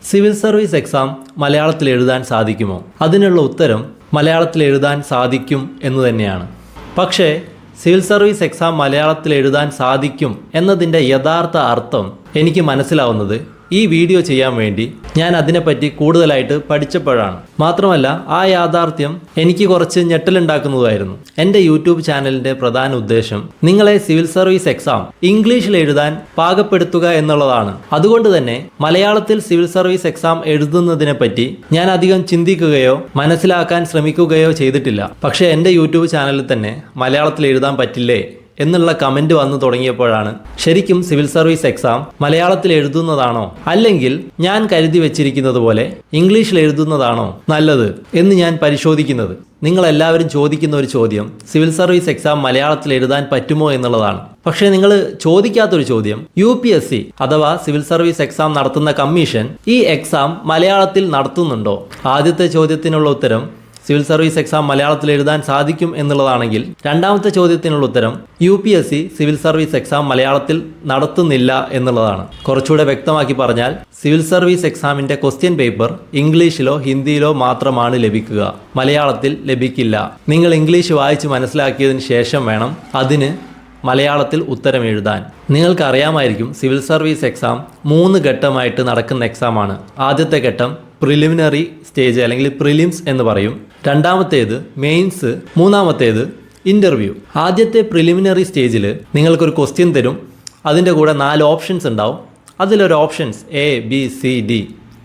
Civil service exam മലയാളത്തിൽ എഴുതാൻ സാധിക്കുമോ? അതിനുള്ള ഉത്തരം മലയാളത്തിൽ എഴുതാൻ സാധിക്കും എന്ന് തന്നെയാണ്. പക്ഷേ സിവിൽ സർവീസ് എക്സാം മലയാളത്തിൽ എഴുതാൻ സാധിക്കും എന്നതിൻ്റെ യഥാർത്ഥ അർത്ഥം എനിക്ക് മനസ്സിലാവുന്നത് ഈ വീഡിയോ ചെയ്യാൻ വേണ്ടി ഞാൻ അതിനെപ്പറ്റി കൂടുതലായിട്ട് പഠിച്ചപ്പോഴാണ്. മാത്രമല്ല ആ യാഥാർത്ഥ്യം എനിക്ക് കുറച്ച് ഞെട്ടലുണ്ടാക്കുന്നതായിരുന്നു. എൻ്റെ യൂട്യൂബ് ചാനലിൻ്റെ പ്രധാന ഉദ്ദേശം നിങ്ങളെ സിവിൽ സർവീസ് എക്സാം ഇംഗ്ലീഷിൽ എഴുതാൻ പാകപ്പെടുത്തുക എന്നുള്ളതാണ്. അതുകൊണ്ട് തന്നെ മലയാളത്തിൽ സിവിൽ സർവീസ് എക്സാം എഴുതുന്നതിനെ പറ്റി ഞാൻ അധികം ചിന്തിക്കുകയോ മനസ്സിലാക്കാൻ ശ്രമിക്കുകയോ ചെയ്തിട്ടില്ല. പക്ഷേ എൻ്റെ യൂട്യൂബ് ചാനലിൽ തന്നെ മലയാളത്തിൽ എഴുതാൻ പറ്റില്ലേ എന്നുള്ള കമൻറ്റ് വന്നു തുടങ്ങിയപ്പോഴാണ് ശരിക്കും സിവിൽ സർവീസ് എക്സാം മലയാളത്തിൽ എഴുതുന്നതാണോ അല്ലെങ്കിൽ ഞാൻ കരുതി വെച്ചിരിക്കുന്നത് പോലെ ഇംഗ്ലീഷിൽ എഴുതുന്നതാണോ നല്ലത് എന്ന് ഞാൻ പരിശോധിക്കുന്നത്. നിങ്ങളെല്ലാവരും ചോദിക്കുന്ന ഒരു ചോദ്യം സിവിൽ സർവീസ് എക്സാം മലയാളത്തിൽ എഴുതാൻ പറ്റുമോ എന്നുള്ളതാണ്. പക്ഷേ നിങ്ങൾ ചോദിക്കാത്തൊരു ചോദ്യം, UPSC അഥവാ സിവിൽ സർവീസ് എക്സാം നടത്തുന്ന കമ്മീഷൻ ഈ എക്സാം മലയാളത്തിൽ നടത്തുന്നുണ്ടോ? ആദ്യത്തെ ചോദ്യത്തിനുള്ള ഉത്തരം സിവിൽ സർവീസ് എക്സാം മലയാളത്തിൽ എഴുതാൻ സാധിക്കും എന്നുള്ളതാണെങ്കിൽ രണ്ടാമത്തെ ചോദ്യത്തിനുള്ള ഉത്തരം UPSC സിവിൽ സർവീസ് എക്സാം മലയാളത്തിൽ നടത്തുന്നില്ല എന്നുള്ളതാണ്. കുറച്ചുകൂടെ വ്യക്തമാക്കി പറഞ്ഞാൽ സിവിൽ സർവീസ് എക്സാമിൻ്റെ ക്വസ്റ്റ്യൻ പേപ്പർ ഇംഗ്ലീഷിലോ ഹിന്ദിയിലോ മാത്രമാണ് ലഭിക്കുക, മലയാളത്തിൽ ലഭിക്കില്ല. നിങ്ങൾ ഇംഗ്ലീഷ് വായിച്ച് മനസ്സിലാക്കിയതിന് ശേഷം വേണം അതിന് മലയാളത്തിൽ ഉത്തരം എഴുതാൻ. നിങ്ങൾക്കറിയാമായിരിക്കും സിവിൽ സർവീസ് എക്സാം 3 ഘട്ടമായിട്ട് നടക്കുന്ന എക്സാമാണ്. ആദ്യത്തെ ഘട്ടം പ്രിലിമിനറി സ്റ്റേജ് അല്ലെങ്കിൽ പ്രിലിംസ് എന്ന് പറയും. രണ്ടാമത്തേത് മെയിൻസ്, മൂന്നാമത്തേത് ഇൻ്റർവ്യൂ. ആദ്യത്തെ പ്രിലിമിനറി സ്റ്റേജിൽ നിങ്ങൾക്കൊരു ക്വസ്റ്റ്യൻ തരും. അതിൻ്റെ കൂടെ 4 ഓപ്ഷൻസ് ഉണ്ടാവും. അതിലൊരു ഓപ്ഷൻസ് ABCD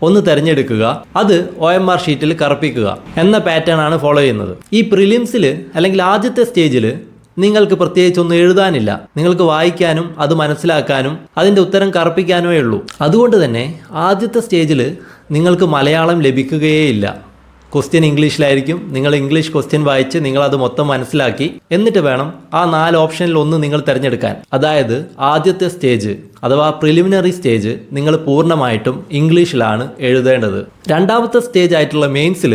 ഒന്ന് തിരഞ്ഞെടുക്കുക, അത് OMR ഷീറ്റിൽ കറുപ്പിക്കുക എന്ന പാറ്റേൺ ആണ് ഫോളോ ചെയ്യുന്നത്. ഈ പ്രിലിംസിൽ അല്ലെങ്കിൽ ആദ്യത്തെ സ്റ്റേജിൽ നിങ്ങൾക്ക് പ്രത്യേകിച്ചൊന്നും എഴുതാനില്ല. നിങ്ങൾക്ക് വായിക്കാനും അത് മനസ്സിലാക്കാനും അതിൻ്റെ ഉത്തരം കറുപ്പിക്കാനുമേ ഉള്ളൂ. അതുകൊണ്ട് തന്നെ ആദ്യത്തെ സ്റ്റേജിൽ നിങ്ങൾക്ക് മലയാളം ലഭിക്കുകയേയില്ല. ക്വസ്റ്റ്യൻ ഇംഗ്ലീഷിലായിരിക്കും. നിങ്ങൾ ഇംഗ്ലീഷ് ക്വസ്റ്റ്യൻ വായിച്ച് നിങ്ങളത് മൊത്തം മനസ്സിലാക്കി എന്നിട്ട് വേണം ആ 4 ഓപ്ഷനിൽ ഒന്ന് നിങ്ങൾ തിരഞ്ഞെടുക്കാൻ. അതായത് ആദ്യത്തെ സ്റ്റേജ് അഥവാ പ്രിലിമിനറി സ്റ്റേജ് നിങ്ങൾ പൂർണ്ണമായിട്ടും ഇംഗ്ലീഷിലാണ് എഴുതേണ്ടത്. രണ്ടാമത്തെ സ്റ്റേജ് ആയിട്ടുള്ള മെയിൻസിൽ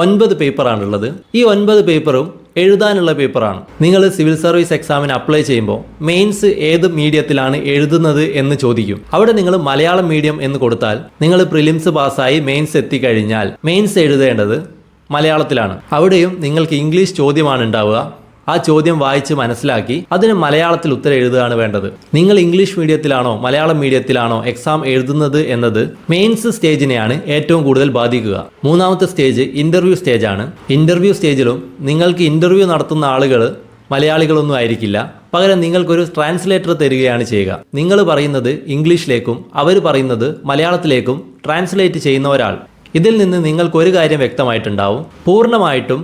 9 പേപ്പറാണുള്ളത്. ഈ 9 പേപ്പറും എഴുതാനുള്ള പേപ്പറാണ്. നിങ്ങൾ സിവിൽ സർവീസ് എക്സാമിന് അപ്ലൈ ചെയ്യുമ്പോൾ മെയിൻസ് ഏത് മീഡിയത്തിലാണ് എഴുതുന്നത് എന്ന് ചോദിക്കും. അവിടെ നിങ്ങൾ മലയാളം മീഡിയം എന്ന് കൊടുത്താൽ നിങ്ങൾ പ്രിലിംസ് പാസ്സായി മെയിൻസ് എത്തിക്കഴിഞ്ഞാൽ മെയിൻസ് എഴുതേണ്ടത് മലയാളത്തിലാണ്. അവിടെയും നിങ്ങൾക്ക് ഇംഗ്ലീഷ് ചോദ്യമാണ് ഉണ്ടാവുക. ആ ചോദ്യം വായിച്ച് മനസ്സിലാക്കി അതിന് മലയാളത്തിൽ ഉത്തരം എഴുതുകയാണ് വേണ്ടത്. നിങ്ങൾ ഇംഗ്ലീഷ് മീഡിയത്തിലാണോ മലയാളം മീഡിയത്തിലാണോ എക്സാം എഴുതുന്നത് എന്നത് മെയിൻസ് സ്റ്റേജിനെയാണ് ഏറ്റവും കൂടുതൽ ബാധിക്കുക. മൂന്നാമത്തെ സ്റ്റേജ് ഇൻ്റർവ്യൂ സ്റ്റേജാണ്. ഇൻ്റർവ്യൂ സ്റ്റേജിലും നിങ്ങൾക്ക് ഇൻ്റർവ്യൂ നടത്തുന്ന ആളുകൾ മലയാളികളൊന്നും ആയിരിക്കില്ല. പകരം നിങ്ങൾക്കൊരു ട്രാൻസ്ലേറ്റർ തരികയാണ് ചെയ്യുക. നിങ്ങൾ പറയുന്നത് ഇംഗ്ലീഷിലേക്കും അവർ പറയുന്നത് മലയാളത്തിലേക്കും ട്രാൻസ്ലേറ്റ് ചെയ്യുന്ന ഒരാൾ. ഇതിൽ നിന്ന് നിങ്ങൾക്കൊരു കാര്യം വ്യക്തമായിട്ടുണ്ടാവും, പൂർണ്ണമായിട്ടും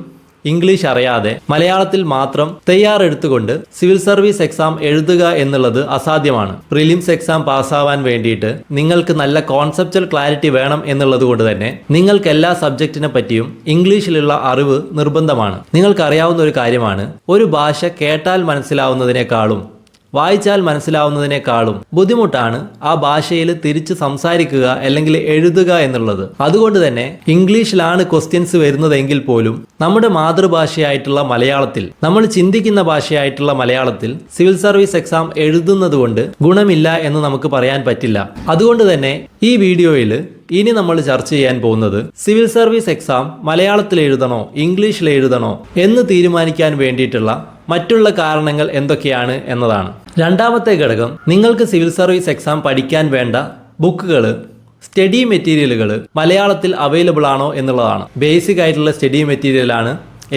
ഇംഗ്ലീഷ് അറിയാതെ മലയാളത്തിൽ മാത്രം തയ്യാറെടുത്തുകൊണ്ട് സിവിൽ സർവീസ് എക്സാം എഴുതുക എന്നുള്ളത് അസാധ്യമാണ്. പ്രിലിംസ് എക്സാം പാസ്സാവാൻ വേണ്ടിയിട്ട് നിങ്ങൾക്ക് നല്ല കോൺസെപ്ച്വൽ ക്ലാരിറ്റി വേണം എന്നുള്ളത് കൊണ്ട് തന്നെ നിങ്ങൾക്ക് എല്ലാ സബ്ജക്റ്റിനെ പറ്റിയും ഇംഗ്ലീഷിലുള്ള അറിവ് നിർബന്ധമാണ്. നിങ്ങൾക്കറിയാവുന്ന ഒരു കാര്യമാണ്, ഒരു ഭാഷ കേട്ടാൽ മനസ്സിലാവുന്നതിനേക്കാളും വായിച്ചാൽ മനസ്സിലാവുന്നതിനേക്കാളും ബുദ്ധിമുട്ടാണ് ആ ഭാഷയിൽ തിരിച്ച് സംസാരിക്കുക അല്ലെങ്കിൽ എഴുതുക എന്നുള്ളത്. അതുകൊണ്ട് തന്നെ ഇംഗ്ലീഷിലാണ് ക്വസ്റ്റ്യൻസ് വരുന്നതെങ്കിൽ പോലും നമ്മുടെ മാതൃഭാഷയായിട്ടുള്ള മലയാളത്തിൽ, നമ്മൾ ചിന്തിക്കുന്ന ഭാഷയായിട്ടുള്ള മലയാളത്തിൽ സിവിൽ സർവീസ് എക്സാം എഴുതുന്നത് കൊണ്ട് ഗുണമില്ല എന്ന് നമുക്ക് പറയാൻ പറ്റില്ല. അതുകൊണ്ട് തന്നെ ഈ വീഡിയോയിൽ ഇനി നമ്മൾ ചർച്ച ചെയ്യാൻ പോകുന്നത് സിവിൽ സർവീസ് എക്സാം മലയാളത്തിൽ എഴുതണോ ഇംഗ്ലീഷിൽ എഴുതണോ എന്ന് തീരുമാനിക്കാൻ വേണ്ടിയിട്ടുള്ള മറ്റുള്ള കാരണങ്ങൾ എന്തൊക്കെയാണ് എന്നതാണ്. രണ്ടാമത്തെ ഘടകം, നിങ്ങൾക്ക് സിവിൽ സർവീസ് എക്സാം പഠിക്കാൻ വേണ്ട ബുക്കുകൾ, സ്റ്റഡി മെറ്റീരിയലുകൾ മലയാളത്തിൽ അവൈലബിൾ ആണോ എന്നുള്ളതാണ്. ബേസിക് ആയിട്ടുള്ള സ്റ്റഡി മെറ്റീരിയലാണ്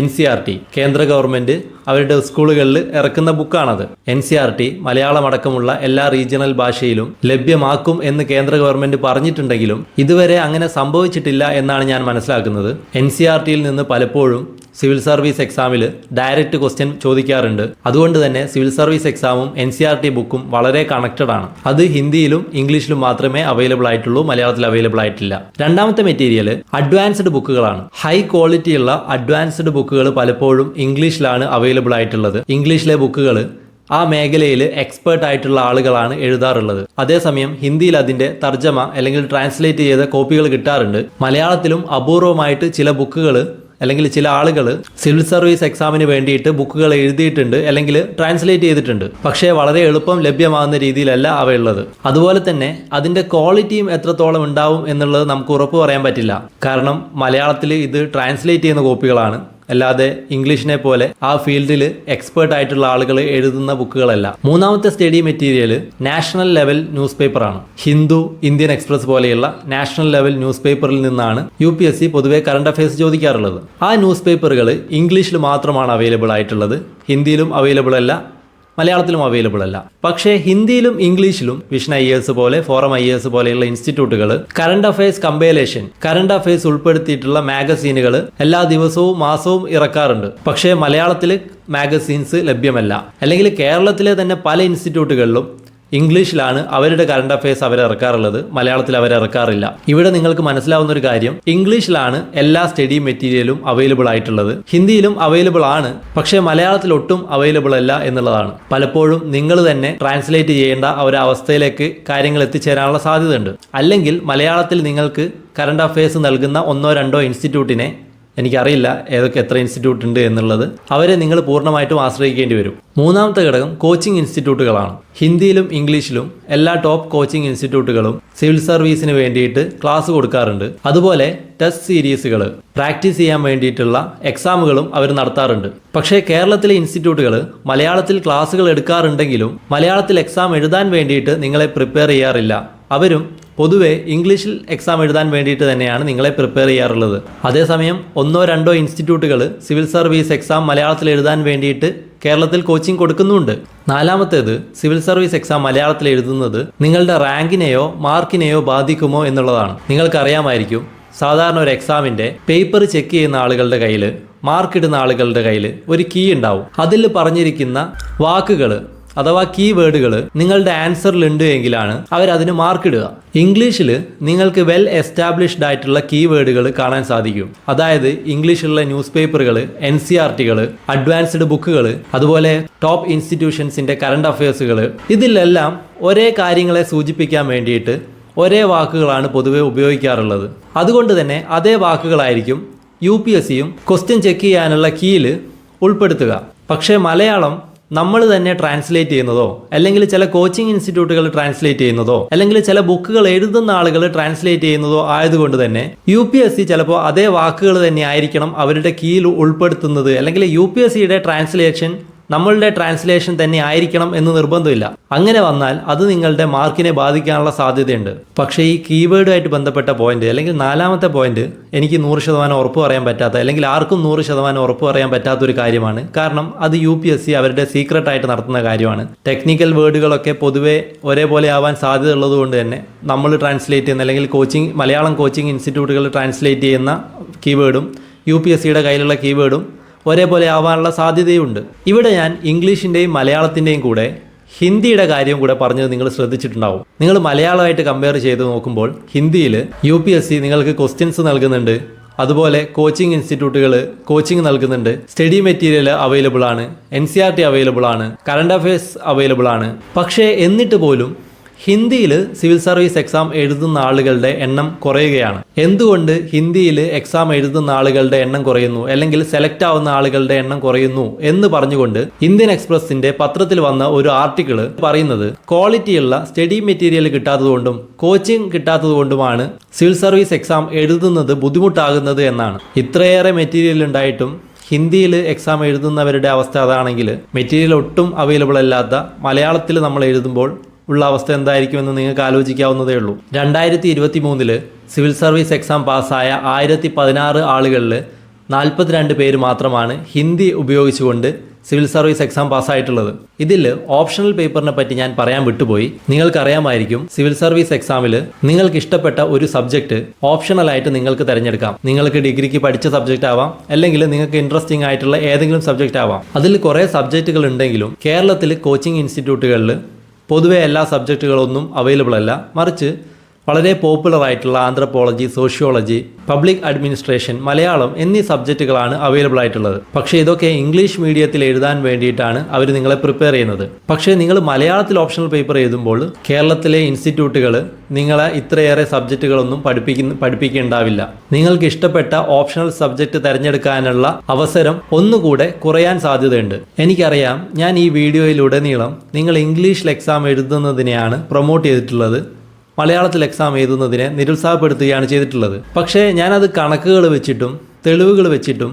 NCERT. കേന്ദ്ര ഗവൺമെൻറ് അവരുടെ സ്കൂളുകളിൽ ഇറക്കുന്ന ബുക്കാണത്. NCERT മലയാളം അടക്കമുള്ള എല്ലാ റീജിയണൽ ഭാഷയിലും ലഭ്യമാക്കും എന്ന് കേന്ദ്ര ഗവൺമെൻറ് പറഞ്ഞിട്ടുണ്ടെങ്കിലും ഇതുവരെ അങ്ങനെ സംഭവിച്ചിട്ടില്ല എന്നാണ് ഞാൻ മനസ്സിലാക്കുന്നത്. NCERTയിൽ നിന്ന് പലപ്പോഴും സിവിൽ സർവീസ് എക്സാമിൽ ഡയറക്റ്റ് ക്വസ്റ്റ്യൻ ചോദിക്കാറുണ്ട്. അതുകൊണ്ട് തന്നെ സിവിൽ സർവീസ് എക്സാമും NCERT ബുക്കും വളരെ കണക്റ്റഡ് ആണ്. അത് ഹിന്ദിയിലും ഇംഗ്ലീഷിലും മാത്രമേ അവൈലബിൾ ആയിട്ടുള്ളൂ, മലയാളത്തിൽ അവൈലബിൾ ആയിട്ടില്ല. രണ്ടാമത്തെ മെറ്റീരിയൽ അഡ്വാൻസ്ഡ് ബുക്കുകളാണ്. ഹൈ ക്വാളിറ്റിയുള്ള അഡ്വാൻസ്ഡ് ബുക്കുകൾ പലപ്പോഴും ഇംഗ്ലീഷിലാണ് അവൈലബിൾ ആയിട്ടുള്ളത്. ഇംഗ്ലീഷിലെ ബുക്കുകൾ ആ മേഖലയിൽ എക്സ്പേർട്ട് ആയിട്ടുള്ള ആളുകളാണ് എഴുതാറുള്ളത്. അതേസമയം ഹിന്ദിയിൽ അതിൻ്റെ തർജ്ജമ അല്ലെങ്കിൽ ട്രാൻസ്ലേറ്റ് ചെയ്ത കോപ്പികൾ കിട്ടാറുണ്ട്. മലയാളത്തിലും അപൂർവമായിട്ട് ചില ബുക്കുകൾ അല്ലെങ്കിൽ ചില ആളുകൾ സിവിൽ സർവീസ് എക്സാമിന് വേണ്ടിയിട്ട് ബുക്കുകൾ എഴുതിയിട്ടുണ്ട് അല്ലെങ്കിൽ ട്രാൻസ്ലേറ്റ് ചെയ്തിട്ടുണ്ട്. പക്ഷേ വളരെ എളുപ്പം ലഭ്യമാകുന്ന രീതിയിലല്ല അവയുള്ളത്. അതുപോലെ തന്നെ അതിൻ്റെ ക്വാളിറ്റിയും എത്രത്തോളം ഉണ്ടാവും എന്നുള്ളത് നമുക്ക് ഉറപ്പ് പറയാൻ പറ്റില്ല. കാരണം മലയാളത്തിൽ ഇത് ട്രാൻസ്ലേറ്റ് ചെയ്യുന്ന കോപ്പികളാണ്, അല്ലാതെ ഇംഗ്ലീഷിനെ പോലെ ആ ഫീൽഡിൽ എക്സ്പേർട്ട് ആയിട്ടുള്ള ആളുകൾ എഴുതുന്ന ബുക്കുകളല്ല. മൂന്നാമത്തെ study material national level news പേപ്പറാണ്. ഹിന്ദു, ഇന്ത്യൻ എക്സ്പ്രസ് പോലെയുള്ള നാഷണൽ ലെവൽ ന്യൂസ് പേപ്പറിൽ നിന്നാണ് UPSC പൊതുവെ കറണ്ട് അഫയേഴ്സ് ചോദിക്കാറുള്ളത്. ആ ന്യൂസ് പേപ്പറുകൾ ഇംഗ്ലീഷിൽ മാത്രമാണ് അവൈലബിൾ ആയിട്ടുള്ളത്. ഹിന്ദിയിലും അവൈലബിൾ അല്ല, മലയാളത്തിലും അവൈലബിൾ അല്ല. പക്ഷേ ഹിന്ദിയിലും ഇംഗ്ലീഷിലും വിഷൻ IAS പോലെ, ഫോറം IAS പോലെയുള്ള ഇൻസ്റ്റിറ്റ്യൂട്ടുകൾ current affairs compilation, current affairs ഉൾപ്പെടുത്തിയിട്ടുള്ള മാഗസീനുകൾ എല്ലാ ദിവസവും മാസവും ഇറക്കാറുണ്ട്. പക്ഷേ മലയാളത്തിൽ മാഗസീൻസ് ലഭ്യമല്ല. അല്ലെങ്കിൽ കേരളത്തിലെ തന്നെ പല ഇൻസ്റ്റിറ്റ്യൂട്ടുകളിലും ഇംഗ്ലീഷിലാണ് അവരുടെ കറണ്ട് അഫയേഴ്സ് അവർ ഇറക്കാറുള്ളത്, മലയാളത്തിൽ അവർ ഇറക്കാറില്ല. ഇവിടെ നിങ്ങൾക്ക് മനസ്സിലാവുന്ന ഒരു കാര്യം, ഇംഗ്ലീഷിലാണ് എല്ലാ സ്റ്റഡി മെറ്റീരിയലും അവൈലബിൾ ആയിട്ടുള്ളത്. ഹിന്ദിയിലും അവൈലബിൾ ആണ്, പക്ഷേ മലയാളത്തിൽ ഒട്ടും അവൈലബിൾ അല്ല എന്നുള്ളതാണ്. പലപ്പോഴും നിങ്ങൾ തന്നെ ട്രാൻസ്ലേറ്റ് ചെയ്യേണ്ട ഒരവസ്ഥയിലേക്ക് കാര്യങ്ങൾ എത്തിച്ചേരാനുള്ള സാധ്യതയുണ്ട്. അല്ലെങ്കിൽ മലയാളത്തിൽ നിങ്ങൾക്ക് കറണ്ട് അഫയേഴ്സ് നൽകുന്ന 1-2 ഇൻസ്റ്റിറ്റ്യൂട്ടിനെ, എനിക്കറിയില്ല എത്ര ഇൻസ്റ്റിറ്റ്യൂട്ട് ഉണ്ട് എന്നുള്ളത്, അവരെ നിങ്ങൾ പൂർണ്ണമായിട്ടും ആശ്രയിക്കേണ്ടി വരും. മൂന്നാമത്തെ ഘടകം കോച്ചിങ് ഇൻസ്റ്റിറ്റ്യൂട്ടുകളാണ്. ഹിന്ദിയിലും ഇംഗ്ലീഷിലും എല്ലാ ടോപ്പ് കോച്ചിങ് ഇൻസ്റ്റിറ്റ്യൂട്ടുകളും സിവിൽ സർവീസിന് വേണ്ടിയിട്ട് ക്ലാസ് കൊടുക്കാറുണ്ട്. അതുപോലെ ടെസ്റ്റ് സീരീസുകൾ, പ്രാക്ടീസ് ചെയ്യാൻ വേണ്ടിയിട്ടുള്ള എക്സാമുകളും അവർ നടത്താറുണ്ട്. പക്ഷേ കേരളത്തിലെ ഇൻസ്റ്റിറ്റ്യൂട്ടുകൾ മലയാളത്തിൽ ക്ലാസ്സുകൾ എടുക്കാറുണ്ടെങ്കിലും മലയാളത്തിൽ എക്സാം എഴുതാൻ വേണ്ടിയിട്ട് നിങ്ങളെ പ്രിപ്പയർ ചെയ്യാറില്ല. അവരും പൊതുവെ ഇംഗ്ലീഷിൽ എക്സാം എഴുതാൻ വേണ്ടിയിട്ട് തന്നെയാണ് നിങ്ങളെ പ്രിപ്പയർ ചെയ്യാറുള്ളത്. അതേസമയം 1-2 ഇൻസ്റ്റിറ്റ്യൂട്ടുകൾ സിവിൽ സർവീസ് എക്സാം മലയാളത്തിൽ എഴുതാൻ വേണ്ടിയിട്ട് കേരളത്തിൽ കോച്ചിങ് കൊടുക്കുന്നുണ്ട്. നാലാമത്തേത്, സിവിൽ സർവീസ് എക്സാം മലയാളത്തിൽ എഴുതുന്നത് നിങ്ങളുടെ റാങ്കിനെയോ മാർക്കിനെയോ ബാധിക്കുമോ എന്നുള്ളതാണ്. നിങ്ങൾക്കറിയാമായിരിക്കും, സാധാരണ ഒരു എക്സാമിൻ്റെ പേപ്പർ ചെക്ക് ചെയ്യുന്ന ആളുകളുടെ കയ്യിൽ, മാർക്ക് ഇടുന്ന ആളുകളുടെ കയ്യിൽ ഒരു കീ ഉണ്ടാവും. അതിൽ പറഞ്ഞിരിക്കുന്ന വാക്കുകൾ അഥവാ കീവേഡുകൾ നിങ്ങളുടെ ആൻസറിൽ ഉണ്ട് എങ്കിലാണ് അവരതിന് മാർക്ക് ഇടുക. ഇംഗ്ലീഷിൽ നിങ്ങൾക്ക് വെൽ എസ്റ്റാബ്ലിഷ്ഡ് ആയിട്ടുള്ള കീവേഡുകൾ കാണാൻ സാധിക്കും. അതായത് ഇംഗ്ലീഷിലുള്ള ന്യൂസ് പേപ്പറുകൾ, NCERTകൾ, അഡ്വാൻസ്ഡ് ബുക്കുകൾ, അതുപോലെ ടോപ്പ് ഇൻസ്റ്റിറ്റ്യൂഷൻസിൻ്റെ കറണ്ട് അഫയേഴ്സുകൾ, ഇതിലെല്ലാം ഒരേ കാര്യങ്ങളെ സൂചിപ്പിക്കാൻ വേണ്ടിയിട്ട് ഒരേ വാക്കുകളാണ് പൊതുവെ ഉപയോഗിക്കാറുള്ളത്. അതുകൊണ്ട് തന്നെ അതേ വാക്കുകളായിരിക്കും UPSCയും ക്വസ്റ്റ്യൻ ചെക്ക് ചെയ്യാനുള്ള കീയിൽ ഉൾപ്പെടുത്തുക. പക്ഷേ മലയാളം നമ്മൾ തന്നെ ട്രാൻസ്ലേറ്റ് ചെയ്യുന്നതോ, അല്ലെങ്കിൽ ചില കോച്ചിങ് ഇൻസ്റ്റിറ്റ്യൂട്ടുകൾ ട്രാൻസ്ലേറ്റ് ചെയ്യുന്നതോ, അല്ലെങ്കിൽ ചില ബുക്കുകൾ എഴുതുന്ന ആളുകൾ ട്രാൻസ്ലേറ്റ് ചെയ്യുന്നതോ ആയതുകൊണ്ട് തന്നെ UPSC ചിലപ്പോൾ അതേ വാക്കുകൾ തന്നെ ആയിരിക്കണം അവരുടെ കീയിൽ ഉൾപ്പെടുത്തുന്നത്. അല്ലെങ്കിൽ UPSCയുടെ ട്രാൻസ്ലേഷൻ നമ്മളുടെ ട്രാൻസ്ലേഷൻ തന്നെ ആയിരിക്കണം എന്ന് നിർബന്ധമില്ല. അങ്ങനെ വന്നാൽ അത് നിങ്ങളുടെ മാർക്കിനെ ബാധിക്കാനുള്ള സാധ്യതയുണ്ട്. പക്ഷേ ഈ കീവേഡുമായിട്ട് ബന്ധപ്പെട്ട പോയിന്റ്, അല്ലെങ്കിൽ നാലാമത്തെ പോയിന്റ്, എനിക്ക് 100% ഉറപ്പ് പറയാൻ പറ്റാത്ത, അല്ലെങ്കിൽ ആർക്കും 100% ഉറപ്പ് പറയാൻ പറ്റാത്തൊരു കാര്യമാണ്. കാരണം അത് UPSC അവരുടെ സീക്രട്ടായിട്ട് നടത്തുന്ന കാര്യമാണ്. ടെക്നിക്കൽ വേർഡുകളൊക്കെ പൊതുവെ ഒരേപോലെ ആവാൻ സാധ്യത ഉള്ളത് കൊണ്ട് തന്നെ നമ്മൾ ട്രാൻസ്ലേറ്റ് ചെയ്യുന്ന, അല്ലെങ്കിൽ മലയാളം കോച്ചിങ് ഇൻസ്റ്റിറ്റ്യൂട്ടുകൾ ട്രാൻസ്ലേറ്റ് ചെയ്യുന്ന കീവേഡും UPSCയുടെ കയ്യിലുള്ള കീവേഡും ഒരേപോലെ ആവാനുള്ള സാധ്യതയുണ്ട്. ഇവിടെ ഞാൻ ഇംഗ്ലീഷിൻ്റെയും മലയാളത്തിൻ്റെയും കൂടെ ഹിന്ദിയുടെ കാര്യം കൂടെ പറഞ്ഞത് നിങ്ങൾ ശ്രദ്ധിച്ചിട്ടുണ്ടാവും. നിങ്ങൾ മലയാളമായിട്ട് കമ്പയർ ചെയ്ത് നോക്കുമ്പോൾ ഹിന്ദിയിൽ UPSC നിങ്ങൾക്ക് ക്വസ്റ്റ്യൻസ് നൽകുന്നുണ്ട്, അതുപോലെ കോച്ചിങ് ഇൻസ്റ്റിറ്റ്യൂട്ടുകൾ കോച്ചിങ് നൽകുന്നുണ്ട്, സ്റ്റഡി മെറ്റീരിയൽ അവൈലബിൾ ആണ്, NCERT അവൈലബിൾ ആണ്, കറണ്ട് അഫയേഴ്സ് അവൈലബിൾ ആണ്. പക്ഷേ എന്നിട്ട് പോലും ഹിന്ദിയിൽ സിവിൽ സർവീസ് എക്സാം എഴുതുന്ന ആളുകളുടെ എണ്ണം കുറയുകയാണ്. എന്തുകൊണ്ട് ഹിന്ദിയിൽ എക്സാം എഴുതുന്ന ആളുകളുടെ എണ്ണം കുറയുന്നു, അല്ലെങ്കിൽ സെലക്ട് ആവുന്ന ആളുകളുടെ എണ്ണം കുറയുന്നു എന്ന് പറഞ്ഞുകൊണ്ട് ഇന്ത്യൻ എക്സ്പ്രസിന്റെ പത്രത്തിൽ വന്ന ഒരു ആർട്ടിക്കിൾ പറയുന്നത് ക്വാളിറ്റിയുള്ള സ്റ്റഡി മെറ്റീരിയൽ കിട്ടാത്തതുകൊണ്ടും കോച്ചിങ് കിട്ടാത്തതുകൊണ്ടുമാണ് സിവിൽ സർവീസ് എക്സാം എഴുതുന്നത് ബുദ്ധിമുട്ടാകുന്നത് എന്നാണ്. ഇത്രയേറെ മെറ്റീരിയൽ ഉണ്ടായിട്ടും ഹിന്ദിയിൽ എക്സാം എഴുതുന്നവരുടെ അവസ്ഥ അതാണെങ്കിൽ, മെറ്റീരിയൽ ഒട്ടും അവൈലബിൾ അല്ലാത്ത മലയാളത്തിൽ നമ്മൾ എഴുതുമ്പോൾ ഉള്ള അവസ്ഥ എന്തായിരിക്കുമെന്ന് നിങ്ങൾക്ക് ആലോചിക്കാവുന്നതേ ഉള്ളൂ. 2023 സിവിൽ സർവീസ് എക്സാം പാസ്സായ 1016 ആളുകളിൽ 42 പേര് മാത്രമാണ് ഹിന്ദി ഉപയോഗിച്ചുകൊണ്ട് സിവിൽ സർവീസ് എക്സാം പാസ്സായിട്ടുള്ളത്. ഇതിൽ ഓപ്ഷണൽ പേപ്പറിനെ പറ്റി ഞാൻ പറയാൻ വിട്ടുപോയി. നിങ്ങൾക്കറിയാമായിരിക്കും, സിവിൽ സർവീസ് എക്സാമിൽ നിങ്ങൾക്ക് ഇഷ്ടപ്പെട്ട ഒരു സബ്ജക്റ്റ് ഓപ്ഷണലായിട്ട് നിങ്ങൾക്ക് തിരഞ്ഞെടുക്കാം. നിങ്ങൾക്ക് ഡിഗ്രിക്ക് പഠിച്ച സബ്ജക്റ്റ് ആവാം, അല്ലെങ്കിൽ നിങ്ങൾക്ക് ഇൻട്രസ്റ്റിംഗ് ആയിട്ടുള്ള ഏതെങ്കിലും സബ്ജക്റ്റ് ആവാം. അതിൽ കുറേ സബ്ജക്റ്റുകൾ ഉണ്ടെങ്കിലും കേരളത്തിൽ കോച്ചിങ് ഇൻസ്റ്റിറ്റ്യൂട്ടുകളിൽ പൊതുവെ എല്ലാ സബ്ജക്റ്റുകളൊന്നും അവൈലബിൾ അല്ല. മറിച്ച് വളരെ പോപ്പുലർ ആയിട്ടുള്ള anthropology, sociology, public administration, Malayalam എന്നീ സബ്ജക്റ്റുകളാണ് അവൈലബിൾ ആയിട്ടുള്ളത്. പക്ഷേ ഇതൊക്കെ ഇംഗ്ലീഷ് മീഡിയത്തിൽ എഴുതാൻ വേണ്ടിയിട്ടാണ് അവർ നിങ്ങളെ പ്രിപ്പയർ ചെയ്യുന്നത്. പക്ഷേ നിങ്ങൾ മലയാളത്തിൽ ഓപ്ഷണൽ പേപ്പർ എഴുതുമ്പോൾ കേരളത്തിലെ ഇൻസ്റ്റിറ്റ്യൂട്ടുകൾ നിങ്ങളെ ഇത്രയേറെ സബ്ജക്റ്റുകളൊന്നും പഠിപ്പിക്കേണ്ടാവില്ല. നിങ്ങൾക്ക് ഇഷ്ടപ്പെട്ട ഓപ്ഷണൽ സബ്ജക്റ്റ് തിരഞ്ഞെടുക്കാനുള്ള അവസരം ഒന്നുകൂടെ കുറയാൻ സാധ്യതയുണ്ട്. എനിക്കറിയാം, ഞാൻ ഈ വീഡിയോയിലുടനീളം നിങ്ങൾ ഇംഗ്ലീഷിൽ എക്സാം എഴുതുന്നതിനെയാണ് പ്രൊമോട്ട് ചെയ്തിട്ടുള്ളത്, മലയാളത്തിൽ എക്സാം എഴുതുന്നതിനെ നിരുത്സാഹപ്പെടുത്തുകയാണ് ചെയ്തിട്ടുള്ളത്. പക്ഷേ ഞാനത് കണക്കുകൾ വെച്ചിട്ടും തെളിവുകൾ വെച്ചിട്ടും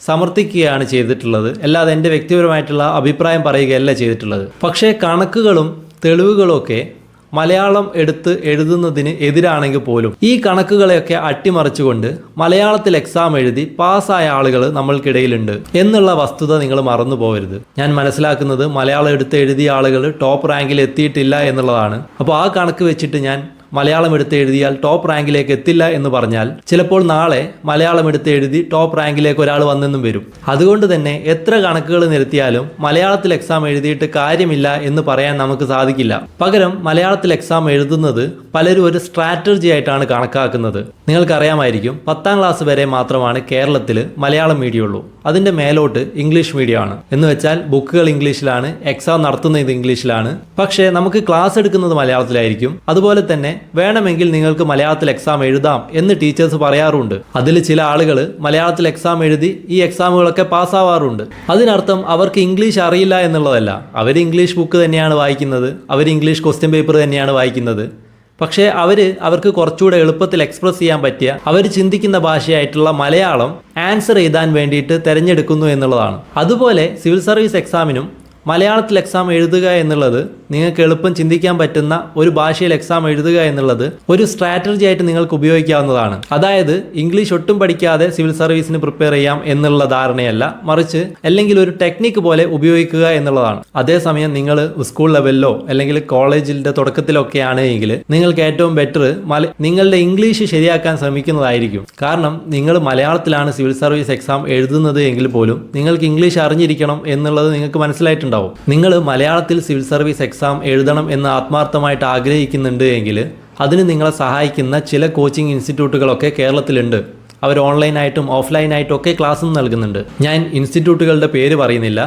സമർത്ഥിക്കുകയാണ് ചെയ്തിട്ടുള്ളത്, അല്ലാതെ എൻ്റെ വ്യക്തിപരമായിട്ടുള്ള അഭിപ്രായം പറയുകയല്ല ചെയ്തിട്ടുള്ളത്. പക്ഷേ കണക്കുകളും തെളിവുകളും ഒക്കെ മലയാളം എടുത്ത് എഴുതുന്നതിന് എതിരാണെങ്കിൽ പോലും ഈ കണക്കുകളെയൊക്കെ അട്ടിമറിച്ചുകൊണ്ട് മലയാളത്തിൽ എക്സാം എഴുതി പാസ്സായ ആളുകൾ നമ്മൾക്കിടയിലുണ്ട് എന്നുള്ള വസ്തുത നിങ്ങൾ മറന്നു പോകരുത്. ഞാൻ മനസ്സിലാക്കുന്നത് മലയാളം എടുത്ത് എഴുതിയ ആളുകൾ ടോപ്പ് റാങ്കിൽ എത്തിയിട്ടില്ല എന്നുള്ളതാണ്. അപ്പോൾ ആ കണക്ക് വെച്ചിട്ട് ഞാൻ മലയാളം എടുത്ത് എഴുതിയാൽ ടോപ്പ് റാങ്കിലേക്ക് എത്തില്ല എന്ന് പറഞ്ഞാൽ ചിലപ്പോൾ നാളെ മലയാളം എടുത്ത് എഴുതി ടോപ്പ് റാങ്കിലേക്ക് ഒരാൾ വന്നെന്നും വരും. അതുകൊണ്ട് തന്നെ എത്ര കണക്കുകൾ നിരത്തിയാലും മലയാളത്തിൽ എക്സാം എഴുതിയിട്ട് കാര്യമില്ല എന്ന് പറയാൻ നമുക്ക് സാധിക്കില്ല. പകരം മലയാളത്തിൽ എക്സാം എഴുതുന്നത് പലരും ഒരു സ്ട്രാറ്റജി ആയിട്ടാണ് കണക്കാക്കുന്നത്. നിങ്ങൾക്കറിയാമായിരിക്കും, 10ാം ക്ലാസ് വരെ മാത്രമാണ് കേരളത്തിൽ മലയാളം മീഡിയം ഉള്ളൂ. അതിൻ്റെ മേലോട്ട് ഇംഗ്ലീഷ് മീഡിയമാണ്. എന്ന് വെച്ചാൽ ബുക്കുകൾ ഇംഗ്ലീഷിലാണ്, എക്സാം നടത്തുന്നത് ഇംഗ്ലീഷിലാണ്. പക്ഷേ നമുക്ക് ക്ലാസ് എടുക്കുന്നത് മലയാളത്തിലായിരിക്കും. അതുപോലെ തന്നെ വേണമെങ്കിൽ നിങ്ങൾക്ക് മലയാളത്തിൽ എക്സാം എഴുതാം എന്ന് ടീച്ചേഴ്സ് പറയാറുണ്ട്. അതിൽ ചില ആളുകൾ മലയാളത്തിൽ എക്സാം എഴുതി ഈ എക്സാമുകളൊക്കെ പാസ്സാവാറുണ്ട്. അതിനർത്ഥം അവർക്ക് ഇംഗ്ലീഷ് അറിയില്ല എന്നുള്ളതല്ല. അവർ ഇംഗ്ലീഷ് ബുക്ക് തന്നെയാണ് വായിക്കുന്നത്, അവർ ഇംഗ്ലീഷ് ക്വസ്റ്റ്യൻ പേപ്പർ തന്നെയാണ് വായിക്കുന്നത്. പക്ഷേ അവർക്ക് കുറച്ചുകൂടെ എളുപ്പത്തിൽ എക്സ്പ്രസ് ചെയ്യാൻ പറ്റിയ, അവർ ചിന്തിക്കുന്ന ഭാഷയായിട്ടുള്ള മലയാളം ആൻസർ എഴുതാൻ വേണ്ടിയിട്ട് തിരഞ്ഞെടുക്കുന്നു എന്നുള്ളതാണ്. അതുപോലെ സിവിൽ സർവീസ് എക്സാമിനും മലയാളത്തിൽ എക്സാം എഴുതുക എന്നുള്ളത്, നിങ്ങൾക്ക് എളുപ്പം ചിന്തിക്കാൻ പറ്റുന്ന ഒരു ഭാഷയിൽ എക്സാം എഴുതുക എന്നുള്ളത് ഒരു സ്ട്രാറ്റജി ആയിട്ട് നിങ്ങൾക്ക് ഉപയോഗിക്കാവുന്നതാണ്. അതായത് ഇംഗ്ലീഷ് ഒട്ടും പഠിക്കാതെ സിവിൽ സർവീസിന് പ്രിപ്പയർ ചെയ്യാം എന്നുള്ള ധാരണയല്ല, മറിച്ച് അല്ലെങ്കിൽ ഒരു ടെക്നിക്ക് പോലെ ഉപയോഗിക്കുക എന്നുള്ളതാണ്. അതേസമയം നിങ്ങൾ സ്കൂൾ ലെവലിലോ അല്ലെങ്കിൽ കോളേജിന്റെ തുടക്കത്തിലൊക്കെ ആണെങ്കിൽ നിങ്ങൾക്ക് ഏറ്റവും ബെറ്റർ നിങ്ങളുടെ ഇംഗ്ലീഷ് ശരിയാക്കാൻ ശ്രമിക്കുന്നതായിരിക്കും. കാരണം നിങ്ങൾ മലയാളത്തിലാണ് സിവിൽ സർവീസ് എക്സാം എഴുതുന്നത് എങ്കിൽ പോലും നിങ്ങൾക്ക് ഇംഗ്ലീഷ് അറിഞ്ഞിരിക്കണം എന്നുള്ളത് നിങ്ങൾക്ക് മനസ്സിലായിട്ടുണ്ട്. നിങ്ങൾ മലയാളത്തിൽ സിവിൽ സർവീസ് എക്സാം എഴുതണം എന്ന് ആത്മാർത്ഥമായിട്ട് ആഗ്രഹിക്കുന്നുണ്ട് എങ്കിൽ അതിന് നിങ്ങളെ സഹായിക്കുന്ന ചില കോച്ചിങ് ഇൻസ്റ്റിറ്റ്യൂട്ടുകളൊക്കെ കേരളത്തിലുണ്ട്. അവർ ഓൺലൈനായിട്ടും ഓഫ്ലൈനായിട്ടും ഒക്കെ ക്ലാസ്സും നൽകുന്നുണ്ട്. ഞാൻ ഇൻസ്റ്റിറ്റ്യൂട്ടുകളുടെ പേര് പറയുന്നില്ല,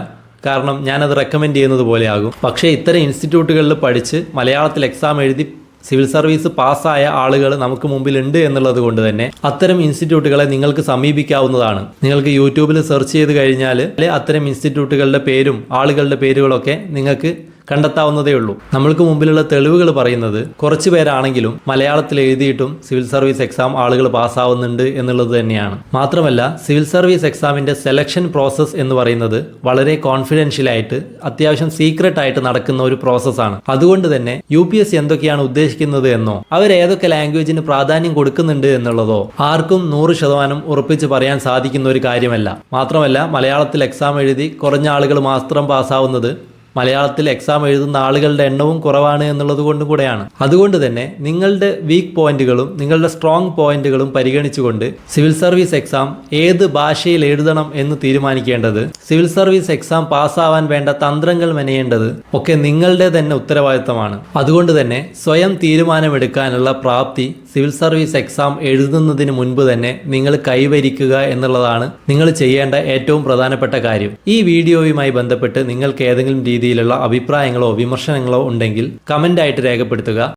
കാരണം ഞാനത് റെക്കമെൻഡ് ചെയ്യുന്നത് പോലെ ആകും. പക്ഷേ ഇത്തരം ഇൻസ്റ്റിറ്റ്യൂട്ടുകളിൽ പഠിച്ച് മലയാളത്തിൽ എക്സാം എഴുതി സിവിൽ സർവീസ് പാസ്സായ ആളുകൾ നമുക്ക് മുമ്പിലുണ്ട് എന്നുള്ളത് കൊണ്ട് തന്നെ അത്തരം ഇൻസ്റ്റിറ്റ്യൂട്ടുകളെ നിങ്ങൾക്ക് സമീപിക്കാവുന്നതാണ്. നിങ്ങൾക്ക് യൂട്യൂബിൽ സെർച്ച് ചെയ്ത് കഴിഞ്ഞാൽ അത്തരം ഇൻസ്റ്റിറ്റ്യൂട്ടുകളുടെ പേരും ആളുകളുടെ പേരുകളൊക്കെ നിങ്ങൾക്ക് കണ്ടെത്താവുന്നതേ ഉള്ളൂ. നമ്മൾക്ക് മുമ്പിലുള്ള തെളിവുകൾ പറയുന്നത് കുറച്ച് പേരാണെങ്കിലും മലയാളത്തിൽ എഴുതിയിട്ടും സിവിൽ സർവീസ് എക്സാം ആളുകൾ പാസ്സാവുന്നുണ്ട് എന്നുള്ളത് തന്നെയാണ്. മാത്രമല്ല സിവിൽ സർവീസ് എക്സാമിന്റെ സെലക്ഷൻ പ്രോസസ്സ് എന്ന് പറയുന്നത് വളരെ കോൺഫിഡൻഷ്യലായിട്ട്, അത്യാവശ്യം സീക്രട്ട് ആയിട്ട് നടക്കുന്ന ഒരു പ്രോസസ്സാണ്. അതുകൊണ്ട് തന്നെ UPSC എന്തൊക്കെയാണ് ഉദ്ദേശിക്കുന്നത് എന്നോ അവർ ഏതൊക്കെ ലാംഗ്വേജിന് പ്രാധാന്യം കൊടുക്കുന്നുണ്ട് എന്നുള്ളതോ ആർക്കും 100% ഉറപ്പിച്ച് പറയാൻ സാധിക്കുന്ന ഒരു കാര്യമല്ല. മാത്രമല്ല മലയാളത്തിൽ എക്സാം എഴുതി കുറഞ്ഞ ആളുകൾ മാത്രം പാസ്സാവുന്നത് മലയാളത്തിൽ എക്സാം എഴുതുന്ന ആളുകളുടെ എണ്ണവും കുറവാണ് എന്നുള്ളത് കൊണ്ടും കൂടെയാണ്. അതുകൊണ്ട് തന്നെ നിങ്ങളുടെ വീക്ക് പോയിന്റുകളും നിങ്ങളുടെ സ്ട്രോങ് പോയിന്റുകളും പരിഗണിച്ചുകൊണ്ട് സിവിൽ സർവീസ് എക്സാം ഏത് ഭാഷയിൽ എഴുതണം എന്ന് തീരുമാനിക്കേണ്ടത്, സിവിൽ സർവീസ് എക്സാം പാസ്സാവാൻ വേണ്ട തന്ത്രങ്ങൾ മെനയേണ്ടത് ഒക്കെ നിങ്ങളുടെ തന്നെ ഉത്തരവാദിത്തമാണ്. അതുകൊണ്ട് തന്നെ സ്വയം തീരുമാനമെടുക്കാനുള്ള പ്രാപ്തി സിവിൽ സർവീസ് എക്സാം എഴുതുന്നതിന് മുൻപ് തന്നെ നിങ്ങൾ കൈവരിക്കുക എന്നുള്ളതാണ് നിങ്ങൾ ചെയ്യേണ്ട ഏറ്റവും പ്രധാനപ്പെട്ട കാര്യം. ഈ വീഡിയോയുമായി ബന്ധപ്പെട്ട് നിങ്ങൾക്ക് ഏതെങ്കിലും രീതിയിലുള്ള അഭിപ്രായങ്ങളോ വിമർശനങ്ങളോ ഉണ്ടെങ്കിൽ കമൻ്റ് ആയിട്ട് രേഖപ്പെടുത്തുക.